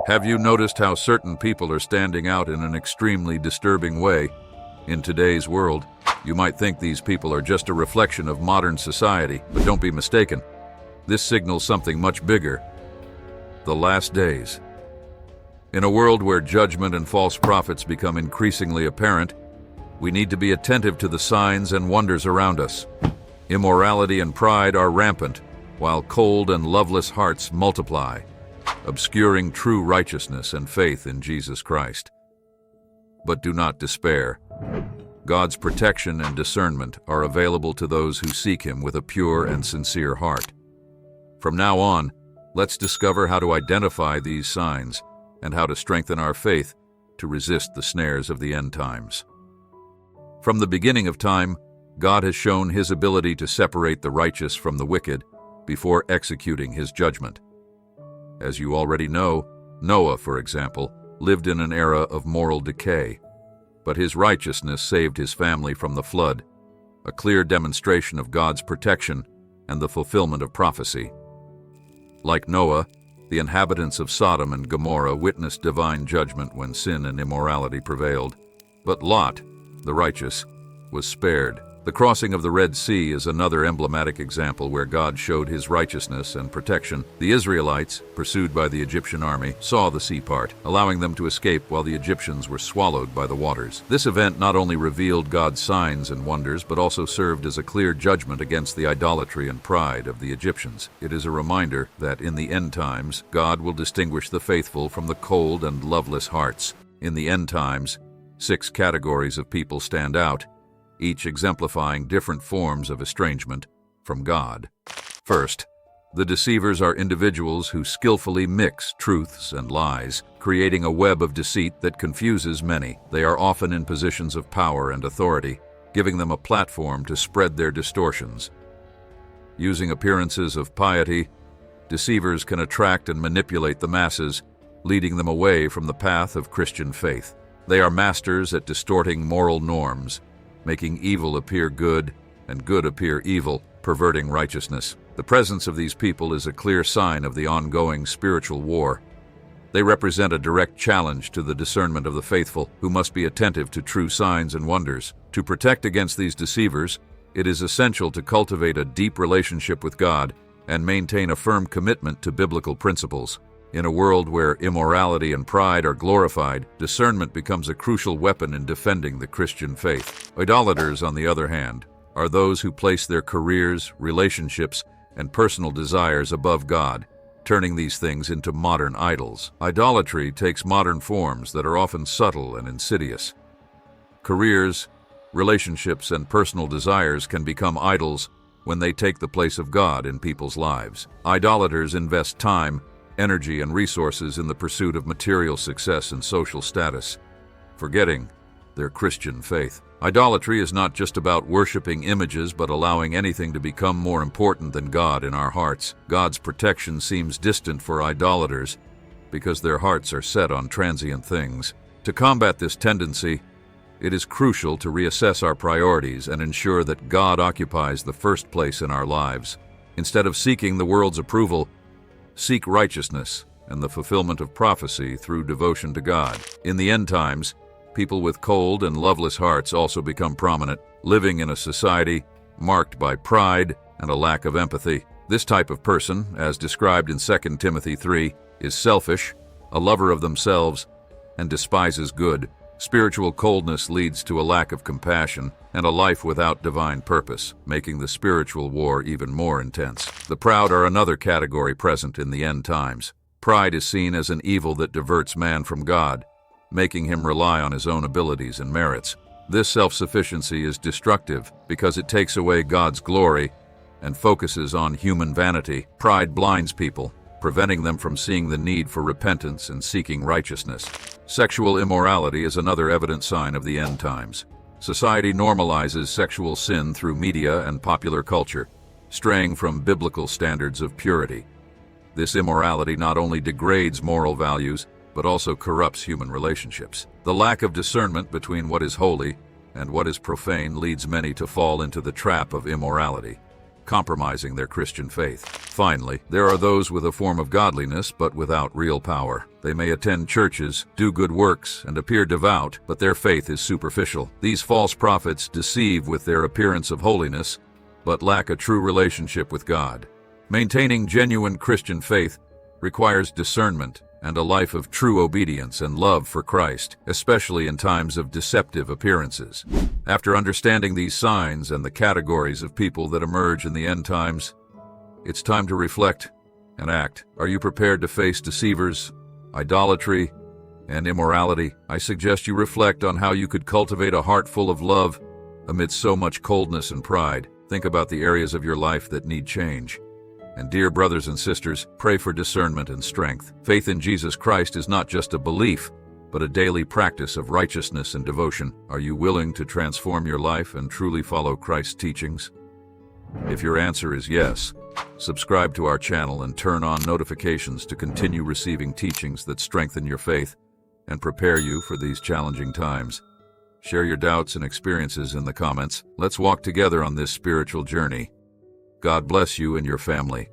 Have you noticed how certain people are standing out in an extremely disturbing way? In today's world, you might think these people are just a reflection of modern society, but don't be mistaken. This signals something much bigger: the last days. In a world where judgment and false prophets become increasingly apparent, we need to be attentive to the signs and wonders around us. Immorality and pride are rampant, while cold and loveless hearts multiply, obscuring true righteousness and faith in Jesus Christ. But do not despair. God's protection and discernment are available to those who seek Him with a pure and sincere heart. From now on, let's discover how to identify these signs and how to strengthen our faith to resist the snares of the end times. From the beginning of time, God has shown His ability to separate the righteous from the wicked before executing His judgment. As you already know, Noah, for example, lived in an era of moral decay, but his righteousness saved his family from the flood, a clear demonstration of God's protection and the fulfillment of prophecy. Like Noah, the inhabitants of Sodom and Gomorrah witnessed divine judgment when sin and immorality prevailed. But Lot, the righteous, was spared. The crossing of the Red Sea is another emblematic example where God showed His righteousness and protection. The Israelites, pursued by the Egyptian army, saw the sea part, allowing them to escape while the Egyptians were swallowed by the waters. This event not only revealed God's signs and wonders, but also served as a clear judgment against the idolatry and pride of the Egyptians. It is a reminder that in the end times, God will distinguish the faithful from the cold and loveless hearts. In the end times, 6 categories of people stand out, each exemplifying different forms of estrangement from God. First, the deceivers are individuals who skillfully mix truths and lies, creating a web of deceit that confuses many. They are often in positions of power and authority, giving them a platform to spread their distortions. Using appearances of piety, deceivers can attract and manipulate the masses, leading them away from the path of Christian faith. They are masters at distorting moral norms, making evil appear good and good appear evil, perverting righteousness. The presence of these people is a clear sign of the ongoing spiritual war. They represent a direct challenge to the discernment of the faithful, who must be attentive to true signs and wonders. To protect against these deceivers, it is essential to cultivate a deep relationship with God and maintain a firm commitment to biblical principles. In a world where immorality and pride are glorified, discernment becomes a crucial weapon in defending the Christian faith. Idolaters, on the other hand, are those who place their careers, relationships, and personal desires above God, turning these things into modern idols. Idolatry takes modern forms that are often subtle and insidious. Careers, relationships, and personal desires can become idols when they take the place of God in people's lives. Idolaters invest time, energy, and resources in the pursuit of material success and social status, forgetting their Christian faith. Idolatry is not just about worshiping images, but allowing anything to become more important than God in our hearts. God's protection seems distant for idolaters because their hearts are set on transient things. To combat this tendency, it is crucial to reassess our priorities and ensure that God occupies the first place in our lives. Instead of seeking the world's approval, seek righteousness and the fulfillment of prophecy through devotion to God. In the end times, people with cold and loveless hearts also become prominent, living in a society marked by pride and a lack of empathy. This type of person, as described in 2 Timothy 3, is selfish, a lover of themselves, and despises good. Spiritual coldness leads to a lack of compassion and a life without divine purpose, making the spiritual war even more intense. The proud are another category present in the end times. Pride is seen as an evil that diverts man from God, making him rely on his own abilities and merits. This self-sufficiency is destructive because it takes away God's glory and focuses on human vanity. Pride blinds people, preventing them from seeing the need for repentance and seeking righteousness. Sexual immorality is another evident sign of the end times. Society normalizes sexual sin through media and popular culture, straying from biblical standards of purity. This immorality not only degrades moral values, but also corrupts human relationships. The lack of discernment between what is holy and what is profane leads many to fall into the trap of immorality. compromising their Christian faith. Finally, there are those with a form of godliness but without real power. They may attend churches, do good works, and appear devout, but their faith is superficial. These false prophets deceive with their appearance of holiness, but lack a true relationship with God. Maintaining genuine Christian faith requires discernment and a life of true obedience and love for Christ, especially in times of deceptive appearances. After understanding these signs and the categories of people that emerge in the end times, it's time to reflect and act. Are you prepared to face deceivers, idolatry, and immorality? I suggest you reflect on how you could cultivate a heart full of love amidst so much coldness and pride. Think about the areas of your life that need change. And dear brothers and sisters, pray for discernment and strength. Faith in Jesus Christ is not just a belief, but a daily practice of righteousness and devotion. Are you willing to transform your life and truly follow Christ's teachings? If your answer is yes, subscribe to our channel and turn on notifications to continue receiving teachings that strengthen your faith and prepare you for these challenging times. Share your doubts and experiences in the comments. Let's walk together on this spiritual journey. God bless you and your family.